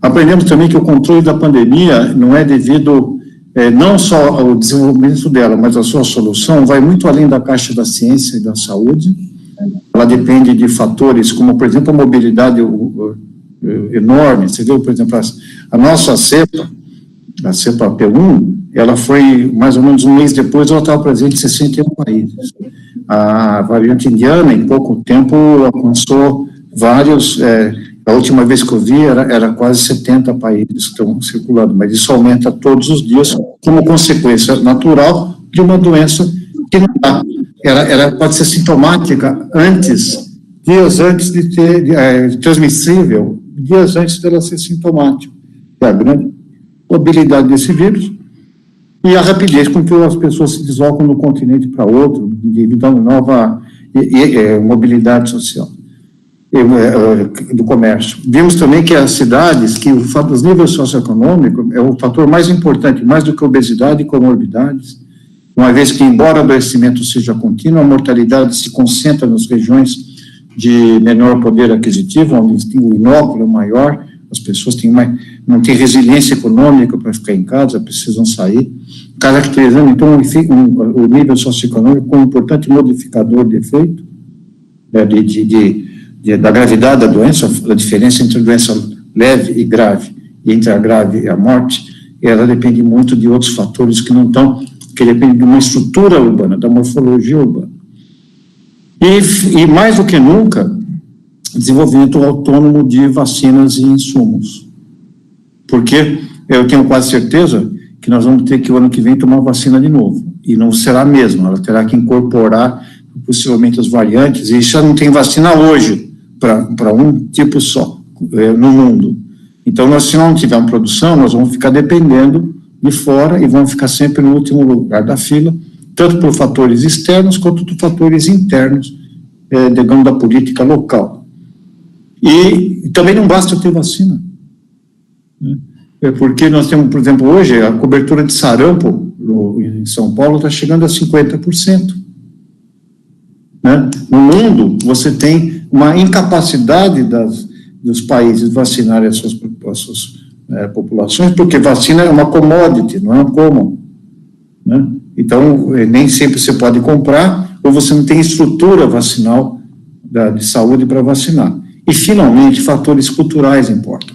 Aprendemos também que o controle da pandemia não é devido não só ao desenvolvimento dela, mas a sua solução vai muito além da caixa da ciência e da saúde. Ela depende de fatores como, por exemplo, a mobilidade enorme. Você viu, por exemplo, a nossa cepa, a cepa P1, ela foi mais ou menos um mês depois, ela estava presente em 61 países. A variante indiana, em pouco tempo, alcançou vários. A última vez que eu vi era quase 70 países que estão circulando, mas isso aumenta todos os dias como consequência natural de uma doença que não dá. Pode ser sintomática dias antes de ter, transmissível, dias antes dela ser sintomática. É a grande mobilidade desse vírus e a rapidez com que as pessoas se deslocam de um continente para outro, devido a uma nova mobilidade social do comércio. Vimos também que as cidades, que os níveis socioeconômicos é o fator mais importante, mais do que obesidade e comorbidades, uma vez que, embora o adoecimento seja contínuo, a mortalidade se concentra nas regiões de menor poder aquisitivo, onde tem o inóculo maior, as pessoas não têm resiliência econômica para ficar em casa, precisam sair, caracterizando, então, o nível socioeconômico como um importante modificador de efeito, da gravidade da doença, a diferença entre a doença leve e grave, e entre a grave e a morte, ela depende muito de outros fatores que não estão, que dependem de uma estrutura urbana, da morfologia urbana. E mais do que nunca, desenvolvimento autônomo de vacinas e insumos. Porque eu tenho quase certeza que nós vamos ter que, o ano que vem, tomar vacina de novo. E não será a mesma, ela terá que incorporar, possivelmente, as variantes, e já não tem vacina hoje, para um tipo só, no mundo. Então, se não tivermos produção, nós vamos ficar dependendo de fora e vamos ficar sempre no último lugar da fila, tanto por fatores externos quanto por fatores internos, digamos, da política local. E também não basta ter vacina, né? Porque nós temos, por exemplo, hoje, a cobertura de sarampo em São Paulo está chegando a 50%. Né? No mundo, você tem uma incapacidade dos países vacinarem as suas populações, porque vacina é uma commodity, não é um common. Né? Então, nem sempre você pode comprar, ou você não tem estrutura vacinal de saúde para vacinar. E, finalmente, fatores culturais importam.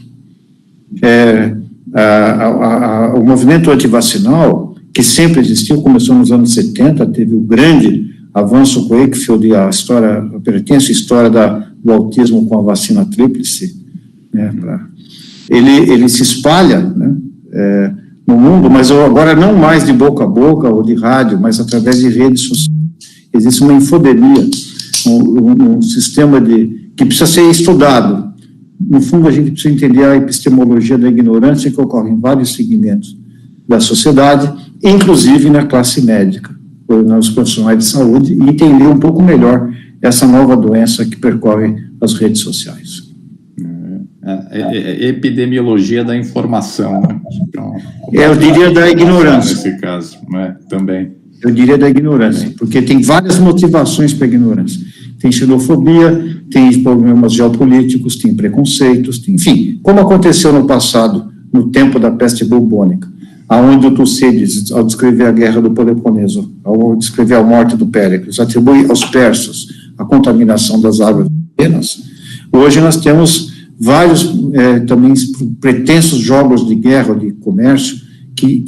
O movimento antivacinal, que sempre existiu, começou nos anos 70, teve o grande avanço com Wakefield e a pertence à história do autismo com a vacina tríplice, né, ele se espalha, né, no mundo, mas agora não mais de boca a boca ou de rádio, mas através de redes sociais. Existe uma infodemia, um sistema que precisa ser estudado. No fundo, a gente precisa entender a epistemologia da ignorância que ocorre em vários segmentos da sociedade, inclusive na classe médica, nos profissionais de saúde, e entender um pouco melhor essa nova doença que percorre as redes sociais. Epidemiologia da informação, né? Então, eu diria da ignorância. Nesse caso, né? Também. Eu diria da ignorância, porque tem várias motivações para a ignorância. Tem xenofobia, tem problemas geopolíticos, tem preconceitos, enfim, como aconteceu no passado, no tempo da peste bubônica, aonde o Tucídides, ao descrever a guerra do Peloponeso, ao descrever a morte do Péricles, atribui aos persas a contaminação das águas apenas. Hoje nós temos vários também pretensos jogos de guerra, de comércio, que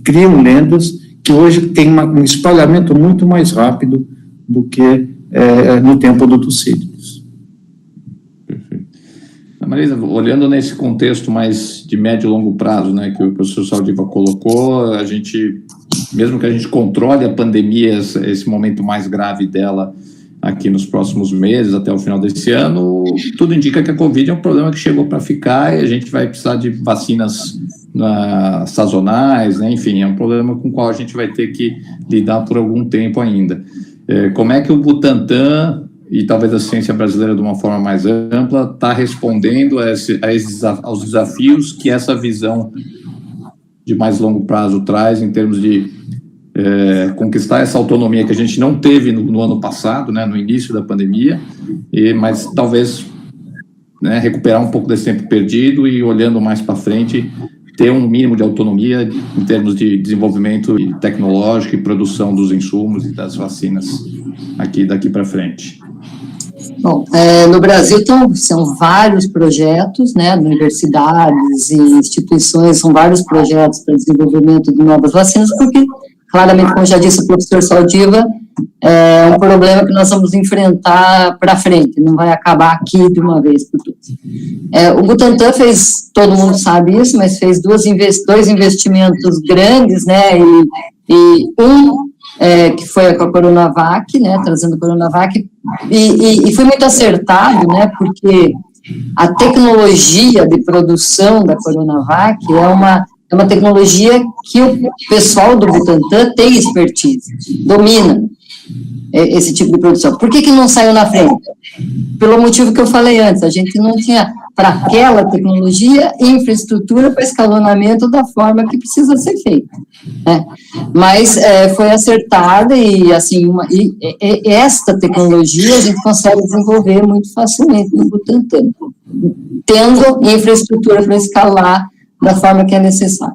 criam lendas que hoje tem um espalhamento muito mais rápido do que no tempo do Tucídides. Perfeito. Marisa, olhando nesse contexto mais de médio e longo prazo, né, que o professor Saldiva colocou, a gente, mesmo que a gente controle a pandemia, esse momento mais grave dela aqui nos próximos meses, até o final desse ano, tudo indica que a Covid é um problema que chegou para ficar e a gente vai precisar de vacinas sazonais, né? Enfim, é um problema com o qual a gente vai ter que lidar por algum tempo ainda. Como é que o Butantan e talvez a ciência brasileira de uma forma mais ampla está respondendo aos desafios que essa visão de mais longo prazo traz em termos de conquistar essa autonomia que a gente não teve no ano passado, né, no início da pandemia, mas talvez, né, recuperar um pouco desse tempo perdido e, olhando mais para frente, ter um mínimo de autonomia em termos de desenvolvimento tecnológico e produção dos insumos e das vacinas daqui para frente. Bom, no Brasil são vários projetos, né, universidades e instituições, são vários projetos para desenvolvimento de novas vacinas, porque, claramente, como já disse o professor Saldiva, é um problema que nós vamos enfrentar para frente, não vai acabar aqui de uma vez por todas. O Butantan fez, todo mundo sabe isso, mas fez dois investimentos grandes, né, que foi com a Coronavac, né, trazendo a Coronavac, e foi muito acertado, né, porque a tecnologia de produção da Coronavac é uma tecnologia que o pessoal do Butantan tem expertise, domina esse tipo de produção. Por que não saiu na frente? Pelo motivo que eu falei antes, a gente não tinha, para aquela tecnologia, infraestrutura para escalonamento da forma que precisa ser feita, né? Mas foi acertada e, assim, esta tecnologia a gente consegue desenvolver muito facilmente no Butantan, tendo infraestrutura para escalar da forma que é necessário.